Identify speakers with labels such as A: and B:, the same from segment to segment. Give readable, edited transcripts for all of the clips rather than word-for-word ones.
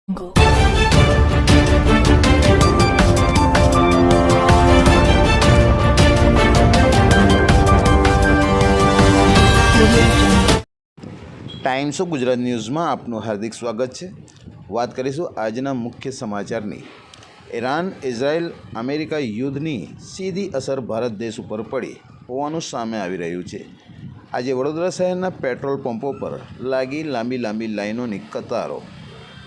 A: Go.
B: Times of Gujarat ન્યૂઝમાં આપનું હાર્દિક સ્વાગત છે। વાત કરીશું આજના મુખ્ય સમાચારની। ઈરાન ઇઝરાયલ અમેરિકા યુદ્ધની સીધી અસર ભારત દેશ ઉપર પડી હોવાનું સામે આવી રહ્યું છે। આજે વડોદરા શહેરના પેટ્રોલ પંપો પર લાગી લાંબી લાઈનોની કતારો।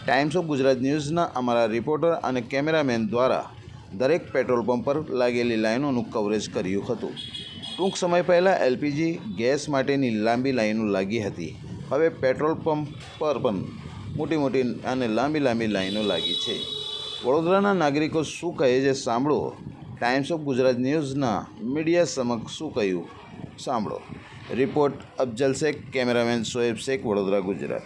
B: ટાઈમ્સ ઓફ ગુજરાત ન્યૂઝના અમારા રિપોર્ટર અને કેમેરામેન દ્વારા દરેક પેટ્રોલ પંપ પર લાગેલી લાઈનોનું કવરેજ કર્યું હતું। ટૂંક સમય પહેલાં એલપીજી ગેસ માટેની લાંબી લાઈનો લાગી હતી। હવે પેટ્રોલ પંપ પર પણ મોટી અને લાંબી લાઈનો લાગી છે। વડોદરાના નાગરિકો શું કહે છે સાંભળો। ટાઈમ્સ ઓફ ગુજરાત ન્યૂઝના મીડિયા સમક્ષ શું કહ્યું સાંભળો। Report Afzal Shaikh, cameraman Shoaib Shaikh, Vadodara, Gujarat.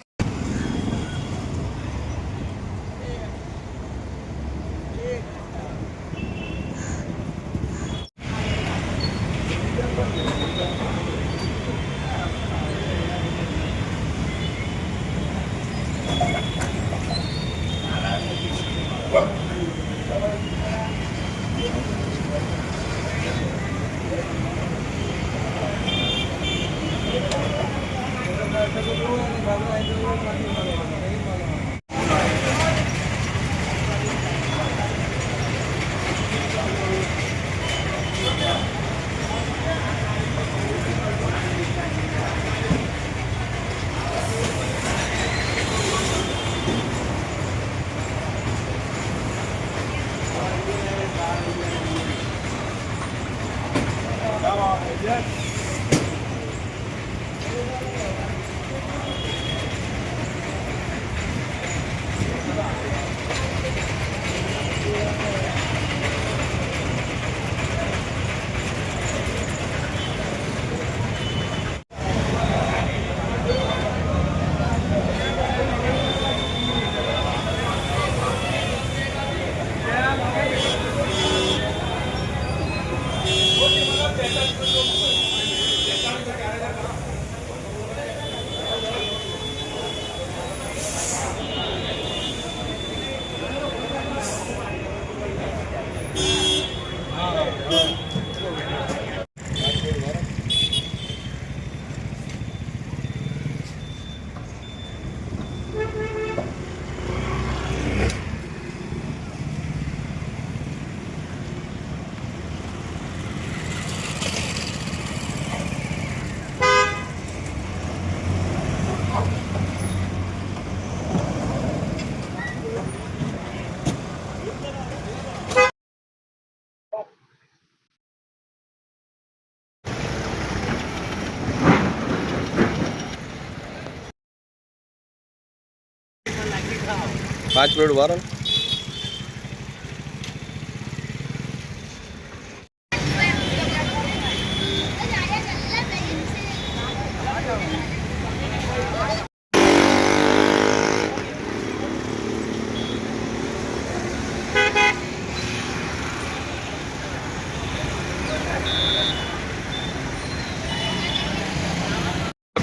C: पाँच मिनट वारन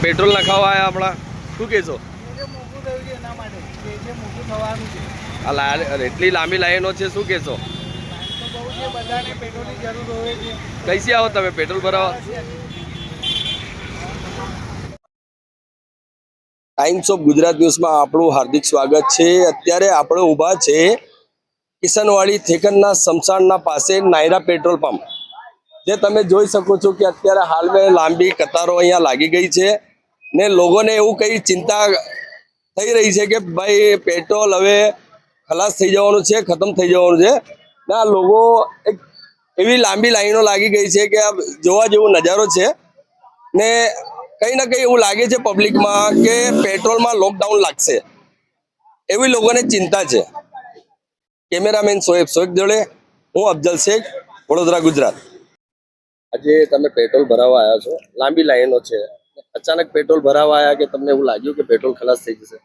C: पेट्रोल नखावा है अपना शू कहो એટલી લાંબી લાઈનો છે શું કહેશો? કઈથી આવો તમે પેટ્રોલ ભરાવા? ટાઈમ્સ ઓફ ગુજરાત ન્યૂઝમાં આપણું હાર્દિક સ્વાગત છે। અત્યારે આપણે ઊભા છે કિશનવાડી થેકરના સમસાણના પાસે નાયરા પેટ્રોલ પંપ, જે તમે જોઈ શકો છો કે અત્યારે હાલમાં લાંબી કતારો અહીંયા લાગી ગઈ છે ને લોકોને એવું કઈ ચિંતા થઈ રહી છે કે ભાઈ પેટ્રોલ હવે ખલાસ થઈ જવાનું છે, ખતમ થઈ જવાનું છે ને આ લોકો એક એવી લાંબી લાઈનો લાગી ગઈ છે કે આ જોવા જેવો નજારો છે ને કંઈ ના કંઈ એવું લાગે છે પબ્લિકમાં કે પેટ્રોલમાં લોકડાઉન લાગશે એવી લોકોને ચિંતા છે। કેમેરામેન શોએબ શેખ જોડે હું અફજલ શેખ, વડોદરા, ગુજરાત। આજે તમે પેટ્રોલ ભરાવા આવ્યા છો, લાંબી લાઈનો છે, અચાનક પેટ્રોલ ભરાવા આવ્યા કે તમને એવું લાગ્યું કે પેટ્રોલ ખલાસ થઈ જશે?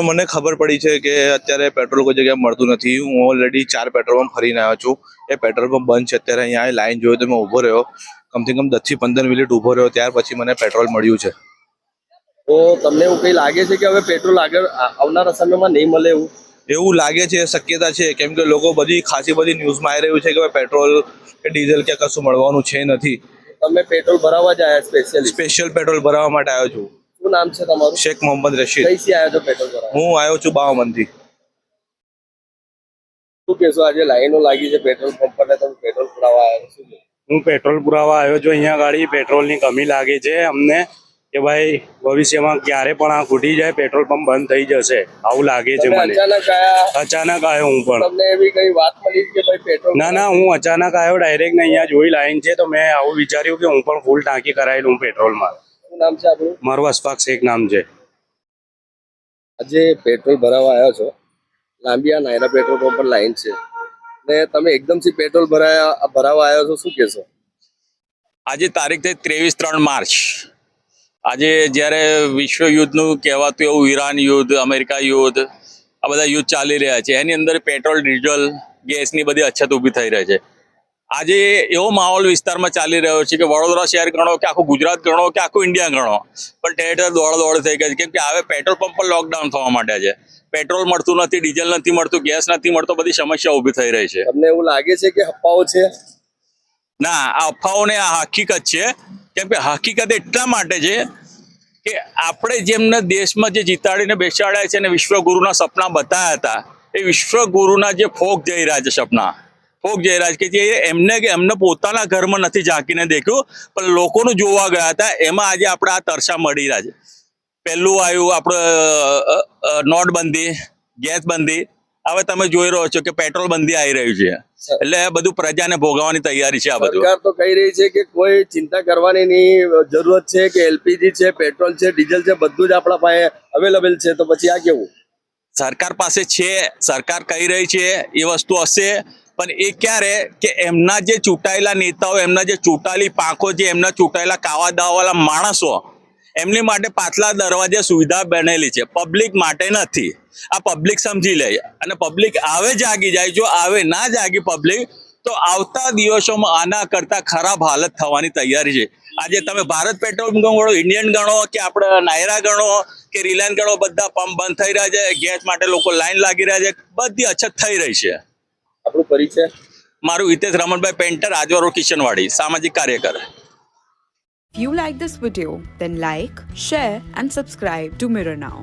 D: મને ખબર પડી છે કે અત્યારે પેટ્રોલ કોઈ જગ્યાએ મળતું નથી। હું ઓલરેડી 4 પેટ્રોલ પંપ ફરીને આવ્યો છું। એ પેટ્રોલ પંપ બંધ છે અત્યારે। અહીંયા લાઈન જોયો તો મેં ઊભો રહ્યો, કમથી કમ 10 થી 15 મિનિટ ઊભો રહ્યો, ત્યાર પછી મને પેટ્રોલ મળ્યું છે।
C: તો તમને એવું કંઈ લાગે છે કે હવે પેટ્રોલ આગળ આવનારા સમયમાં નહીં મળે
D: એવું લાગે છે, શક્યતા છે, કેમ કે લોકો ખાસી બધી ન્યૂઝમાં આવી રહ્યું છે કે પેટ્રોલ કે ડીઝલ કે કશું મળવાનું છે નથી.
C: તમે પેટ્રોલ ભરાવવા જ આવ્યા
D: સ્પેશિયલ પેટ્રોલ ભરાવવા માટે આવ્યો છું.
C: શું નામ છે તમારું?
D: શેખ મોહમ્મદ રશીદ.
C: કઈથી આવ્યા છો પેટ્રોલ ભરાવવા?
D: હું આવ્યો છું 52 થી.
C: શું કહેશો, આજે લાઈનો લાગી છે પેટ્રોલ પંપ પર ને તમે પેટ્રોલ પુરાવા આવ્યા છો, શું કહેશો?
A: હું પેટ્રોલ પુરાવા આવ્યો છું. અહીંયા ગાડી પેટ્રોલની કમી લાગે છે અમને કે ભાઈ ભવિષ્યમાં ક્યારે પણ આ ખૂટી જાય, પેટ્રોલ પંપ બંધ થઈ જશે આવું લાગે છે
C: તમે
A: મને.
C: અચાનક આયા,
A: અચાનક આવ્યો હું પણ.
C: તમને એવી કઈ વાત મળી કે ભાઈ પેટ્રોલ?
A: ના, હું અચાનક આવ્યો ડાયરેક્ટ ને અહીંયા જોઈ લાઈન છે તો મેં આવું વિચાર્યું કે હું પણ ફૂલ ટાંકી કરાવી લઉં પેટ્રોલમાં.
C: શું નામ છે આપણું?
A: મારું અશફાક શેખ નામ છે.
C: આજે પેટ્રોલ ભરાવા આવ્યો છો, લાંબી આ નાયરા પેટ્રોલ પંપ પર લાઈન છે ને તમે એકદમથી પેટ્રોલ ભરાવા આવ્યો છો, શું કહેશો?
E: આજે તારીખ છે 23 માર્ચ. આજે જ્યારે વિશ્વ યુદ્ધનું કહેવાતું એવું ઈરાન યુદ્ધ, અમેરિકા યુદ્ધ, આ બધા યુદ્ધ ચાલી રહ્યા છે, એની અંદર પેટ્રોલ, ડીઝલ, ગેસની બધી અછત ઊભી થઈ રહી છે. આજે એવો માહોલ વિસ્તારમાં ચાલી રહ્યો છે કે વડોદરા શહેર ગણો કે આખું ગુજરાત ગણો કે આખું ઇન્ડિયા ગણો, પણ ઠેર દોડ થઈ ગઈ છે. કેમ કે હવે પેટ્રોલ પંપ પર લોકડાઉન થવા માંડ્યા છે. પેટ્રોલ મળતું નથી, ડીઝલ નથી મળતું, ગેસ નથી મળતો, બધી સમસ્યા ઊભી થઈ રહી છે.
C: તમને એવું લાગે છે કે અફવાઓ છે?
E: ના, આ અફવાઓને આ હકીકત છે. કેમ કે હકીકત એટલા માટે છે કે આપણે જેમને દેશમાં જે જીતાડીને બેસાડ્યા છે અને વિશ્વગુરુના સપના બતાવ્યા હતા, એ વિશ્વગુરુના જે ફોક જઈ રહ્યા છે, સપના ફોક જઈ રહ્યા છે કે જે એમને પોતાના ઘરમાં નથી ઝાંકીને દેખ્યું પણ લોકોનું જોવા ગયા હતા, એમાં આજે આપણે આ તરસા મળી રહ્યા છે. પહેલું આવ્યું આપણે નોટબંધી, ગેસ બંધી, હવે તમે જોઈ રહ્યો છો કે પેટ્રોલ બંધી આવી રહ્યું છે. એટલે બધું પ્રજાને ભોગવવાની તૈયારી છે. આ બધું
C: સરકાર તો કહી રહી છે કે કોઈ ચિંતા કરવાની નહીં, જરૂરત છે કે એલપીજી છે, પેટ્રોલ છે, ડીઝલ છે, બધું જ આપણા પાસે અવેલેબલ છે. તો પછી આ કેવું?
E: સરકાર પાસે છે, સરકાર કહી રહી છે એ વસ્તુ હશે, પણ એ ક્યારે કે એમના જે ચૂંટાયેલા નેતાઓ, એમના જે ચૂંટાયેલી પાંખો, જે એમના ચૂંટાયેલા કાવા દાવાવાળા માણસો, એમની માટે પાછલા દરવાજે સુવિધા બનેલી છે, પબ્લિક માટે નથી. આ પબ્લિક સમજી લે અને પબ્લિક આવે જાગી જાય. જો આવે ના જાગી પબ્લિક તો આવતા દિવસોમાં આના કરતા ખરાબ હાલત થવાની તૈયારી છે. આજે તમે ભારત પેટ્રોલ ગણો, ઇન્ડિયન ગણો કે આપણે નાયરા ગણો કે રિલાયન્સ ગણો, બધા પંપ બંધ થઈ રહ્યા છે. ગેસ માટે લોકો લાઈન લાગી રહ્યા છે, બધી અછત થઈ રહી છે.
C: આપણું પરિચય?
E: મારું હિતેશ રમણભાઈ પેન્ટર, આજવા રોડ, કિશનવાડી, સામાજિક કાર્યકર.
F: If you like this video, then like, share and subscribe to Mirror Now.